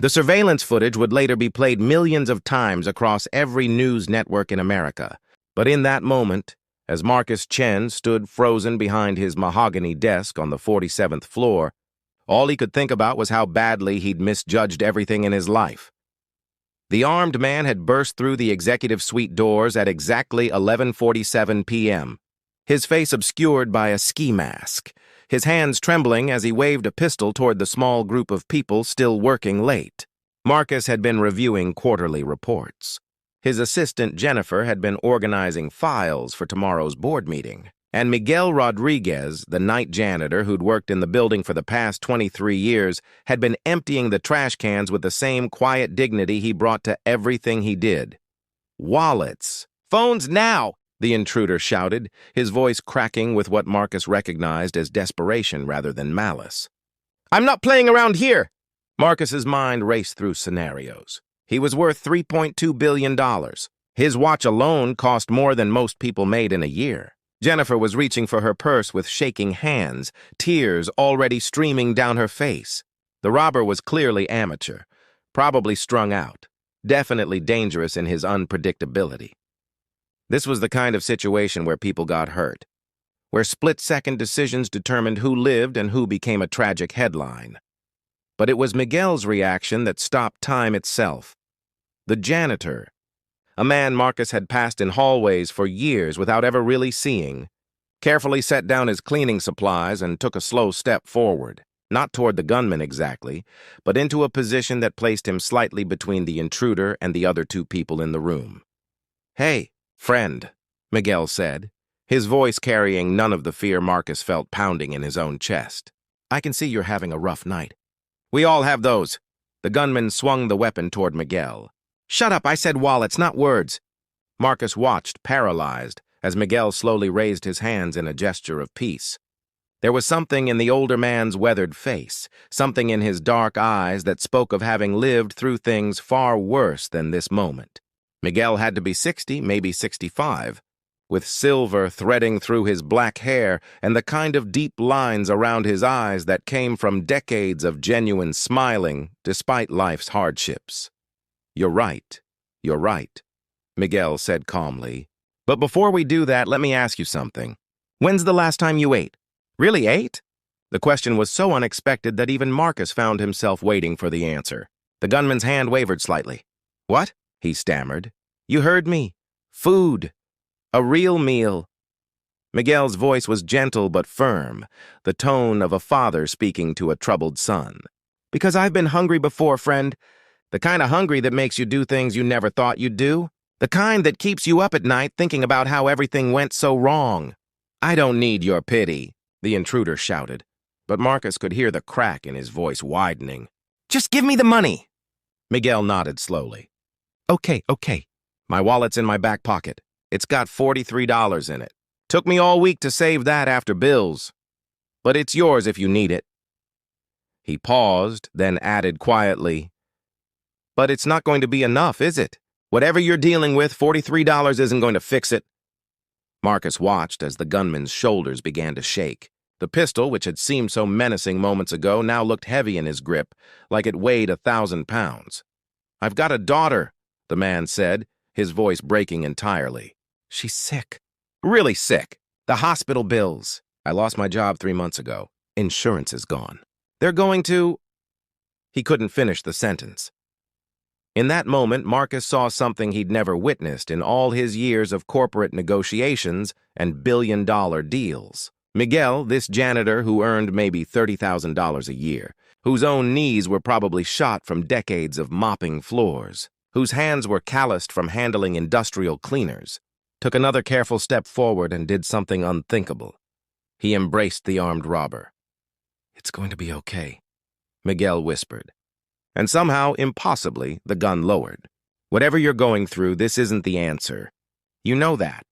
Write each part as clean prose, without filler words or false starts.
The surveillance footage would later be played millions of times across every news network in America. But in that moment, as Marcus Chen stood frozen behind his mahogany desk on the 47th floor, all he could think about was how badly he'd misjudged everything in his life. The armed man had burst through the executive suite doors at exactly 11:47 p.m., his face obscured by a ski mask, his hands trembling as he waved a pistol toward the small group of people still working late. Marcus had been reviewing quarterly reports. His assistant Jennifer had been organizing files for tomorrow's board meeting, and Miguel Rodriguez, the night janitor who'd worked in the building for the past 23 years, had been emptying the trash cans with the same quiet dignity he brought to everything he did. Wallets! Phones now! The intruder shouted, his voice cracking with what Marcus recognized as desperation rather than malice. "I'm not playing around here!" Marcus's mind raced through scenarios. He was worth $3.2 billion. His watch alone cost more than most people made in a year. Jennifer was reaching for her purse with shaking hands, tears already streaming down her face. The robber was clearly amateur, probably strung out, definitely dangerous in his unpredictability. This was the kind of situation where people got hurt, where split-second decisions determined who lived and who became a tragic headline. But it was Miguel's reaction that stopped time itself. The janitor, a man Marcus had passed in hallways for years without ever really seeing, carefully set down his cleaning supplies and took a slow step forward, not toward the gunman exactly, but into a position that placed him slightly between the intruder and the other two people in the room. "Hey, friend," Miguel said, his voice carrying none of the fear Marcus felt pounding in his own chest. "I can see you're having a rough night." "We all have those." The gunman swung the weapon toward Miguel. "Shut up, I said wallets, not words." Marcus watched, paralyzed, as Miguel slowly raised his hands in a gesture of peace. There was something in the older man's weathered face, something in his dark eyes that spoke of having lived through things far worse than this moment. Miguel had to be 60, maybe 65, with silver threading through his black hair and the kind of deep lines around his eyes that came from decades of genuine smiling despite life's hardships. You're right, Miguel said calmly. "But before we do that, let me ask you something. When's the last time you ate? Really ate?" The question was so unexpected that even Marcus found himself waiting for the answer. The gunman's hand wavered slightly. "What?" he stammered. "You heard me. Food. A real meal." Miguel's voice was gentle but firm, the tone of a father speaking to a troubled son. "Because I've been hungry before, friend. The kind of hungry that makes you do things you never thought you'd do. The kind that keeps you up at night thinking about how everything went so wrong." "I don't need your pity," the intruder shouted, but Marcus could hear the crack in his voice widening. "Just give me the money." Miguel nodded slowly. Okay. My wallet's in my back pocket. It's got $43 in it. Took me all week to save that after bills. But it's yours if you need it." He paused, then added quietly, "But it's not going to be enough, is it? Whatever you're dealing with, $43 isn't going to fix it." Marcus watched as the gunman's shoulders began to shake. The pistol, which had seemed so menacing moments ago, now looked heavy in his grip, like it weighed 1,000 pounds. "I've got a daughter," the man said, his voice breaking entirely. "She's sick. Really sick. The hospital bills. I lost my job 3 months ago. Insurance is gone. They're going to—" He couldn't finish the sentence. In that moment, Marcus saw something he'd never witnessed in all his years of corporate negotiations and billion-dollar deals. Miguel, this janitor who earned maybe $30,000 a year, whose own knees were probably shot from decades of mopping floors, whose hands were calloused from handling industrial cleaners, took another careful step forward and did something unthinkable. He embraced the armed robber. "It's going to be okay," Miguel whispered. And somehow, impossibly, the gun lowered. "Whatever you're going through, this isn't the answer. You know that.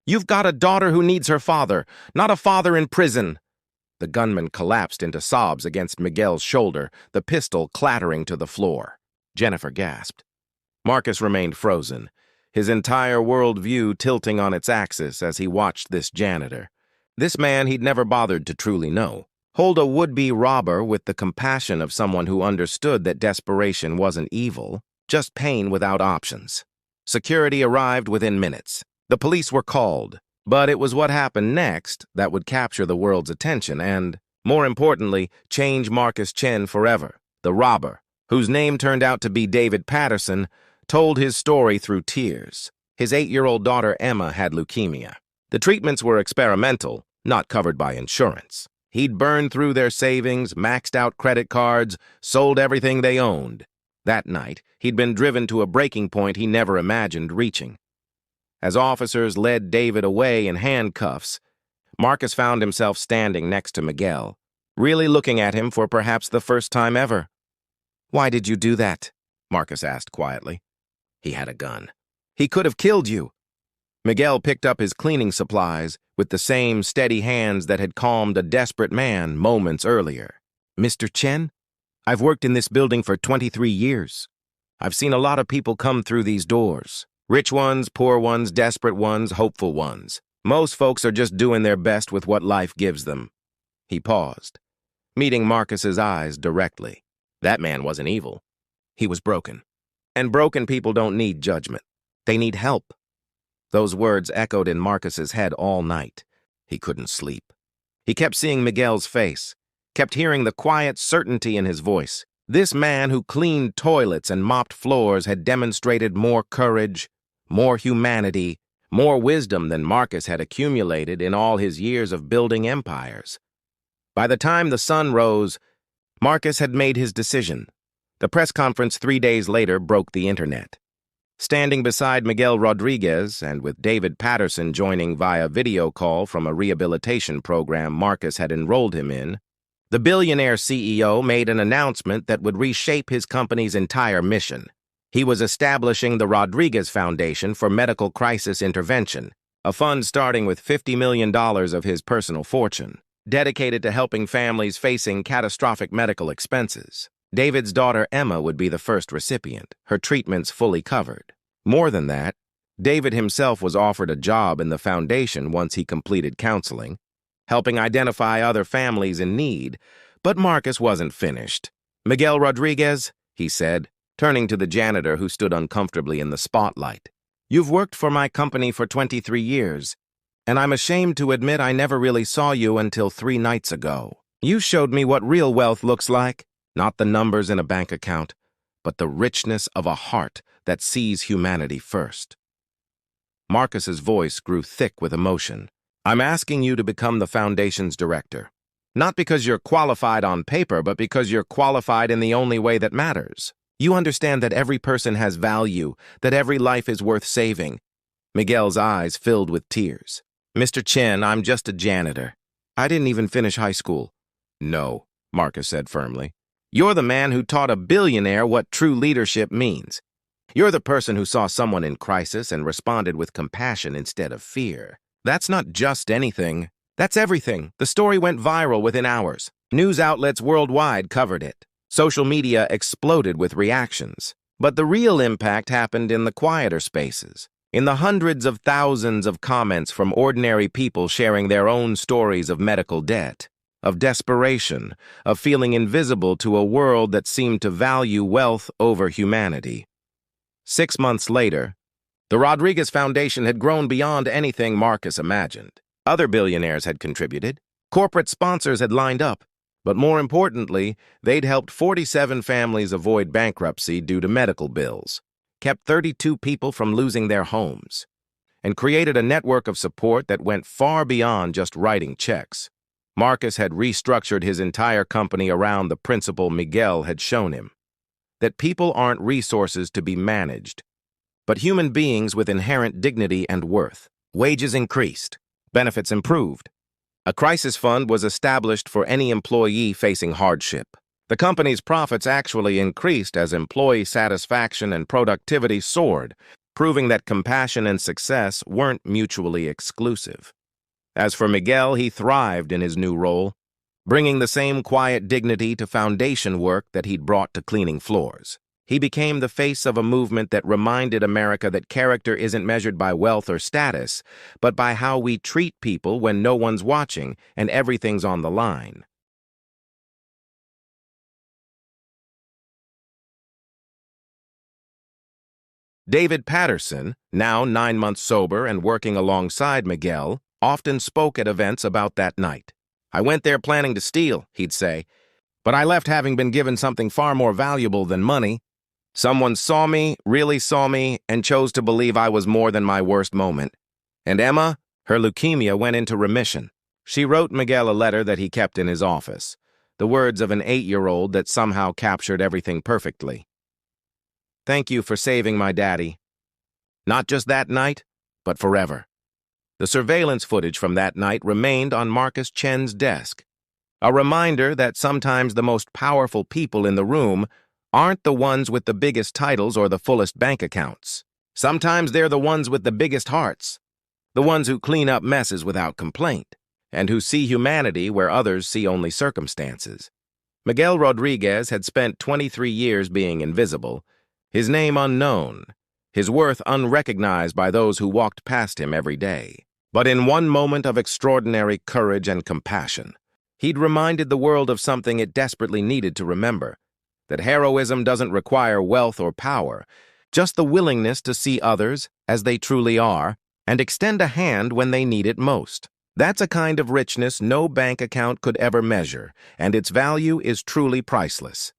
You've got a daughter who needs her father, not a father in prison." The gunman collapsed into sobs against Miguel's shoulder, the pistol clattering to the floor. Jennifer gasped. Marcus remained frozen, his entire worldview tilting on its axis as he watched this janitor. This man he'd never bothered to truly know. hold a would-be robber with the compassion of someone who understood that desperation wasn't evil, just pain without options. Security arrived within minutes. The police were called, but it was what happened next that would capture the world's attention and, more importantly, change Marcus Chen forever. The robber, whose name turned out to be David Patterson, told his story through tears. His 8-year-old daughter Emma had leukemia. The treatments were experimental, not covered by insurance. He'd burned through their savings, maxed out credit cards, sold everything they owned. That night, he'd been driven to a breaking point he never imagined reaching. As officers led David away in handcuffs, Marcus found himself standing next to Miguel, really looking at him for perhaps the first time ever. "Why did you do that?" Marcus asked quietly. "He had a gun. He could have killed you." Miguel picked up his cleaning supplies with the same steady hands that had calmed a desperate man moments earlier. "Mr. Chen, I've worked in this building for 23 years. I've seen a lot of people come through these doors. Rich ones, poor ones, desperate ones, hopeful ones. Most folks are just doing their best with what life gives them." He paused, meeting Marcus's eyes directly. That man wasn't evil. He was broken. And broken people don't need judgment. They need help. Those words echoed in Marcus's head all night. He couldn't sleep. He kept seeing Miguel's face, kept hearing the quiet certainty in his voice. This man who cleaned toilets and mopped floors had demonstrated more courage, more humanity, more wisdom than Marcus had accumulated in all his years of building empires. By the time the sun rose, Marcus had made his decision. The press conference 3 days later broke the internet. Standing beside Miguel Rodriguez and with David Patterson joining via video call from a rehabilitation program Marcus had enrolled him in, the Billionaire CEO made an announcement that would reshape his company's entire mission. He was establishing the Rodriguez Foundation for Medical Crisis Intervention, a fund starting with $50 million of his personal fortune, dedicated to helping families facing catastrophic medical expenses. David's daughter Emma would be the first recipient, her treatments fully covered. More than that, David himself was offered a job in the foundation once he completed counseling, helping identify other families in need, but Marcus wasn't finished. "Miguel Rodriguez," he said, turning to the janitor who stood uncomfortably in the spotlight. "You've worked for my company for 23 years, and I'm ashamed to admit I never really saw you until 3 nights ago. You showed me what real wealth looks like. Not the numbers in a bank account, but the richness of a heart that sees humanity first." Marcus's voice grew thick with emotion. "I'm asking you to become the foundation's director. Not because you're qualified on paper, but because you're qualified in the only way that matters. You understand that every person has value, that every life is worth saving." Miguel's eyes filled with tears. "Mr. Chen, I'm just a janitor. I didn't even finish high school." "No," Marcus said firmly. "You're the man who taught a billionaire what true leadership means. You're the person who saw someone in crisis and responded with compassion instead of fear. That's not just anything. That's everything." The story went viral within hours. News outlets worldwide covered it. Social media exploded with reactions. But the real impact happened in the quieter spaces, in the hundreds of thousands of comments from ordinary people sharing their own stories of medical debt, of desperation, of feeling invisible to a world that seemed to value wealth over humanity. 6 months later, the Rodriguez Foundation had grown beyond anything Marcus imagined. Other billionaires had contributed. Corporate sponsors had lined up. But more importantly, they'd helped 47 families avoid bankruptcy due to medical bills, kept 32 people from losing their homes, and created a network of support that went far beyond just writing checks. Marcus had restructured his entire company around the principle Miguel had shown him, that people aren't resources to be managed, but human beings with inherent dignity and worth. Wages increased, benefits improved. A crisis fund was established for any employee facing hardship. The company's profits actually increased as employee satisfaction and productivity soared, proving that compassion and success weren't mutually exclusive. As for Miguel, he thrived in his new role, bringing the same quiet dignity to foundation work that he'd brought to cleaning floors. He became the face of a movement that reminded America that character isn't measured by wealth or status, but by how we treat people when no one's watching and everything's on the line. David Patterson, now 9 months sober and working alongside Miguel, often spoke at events about that night. "I went there planning to steal," he'd say, "but I left having been given something far more valuable than money. Someone saw me, really saw me, and chose to believe I was more than my worst moment. And Emma, her leukemia went into remission." She wrote Miguel a letter that he kept in his office, the words of an 8-year-old that somehow captured everything perfectly. "Thank you for saving my daddy. Not just that night, but forever." The surveillance footage from that night remained on Marcus Chen's desk, a reminder that sometimes the most powerful people in the room aren't the ones with the biggest titles or the fullest bank accounts. Sometimes they're the ones with the biggest hearts, the ones who clean up messes without complaint, and who see humanity where others see only circumstances. Miguel Rodriguez had spent 23 years being invisible, his name unknown, his worth unrecognized by those who walked past him every day. But in one moment of extraordinary courage and compassion, he'd reminded the world of something it desperately needed to remember: that heroism doesn't require wealth or power, just the willingness to see others as they truly are and extend a hand when they need it most. That's a kind of richness no bank account could ever measure, and its value is truly priceless.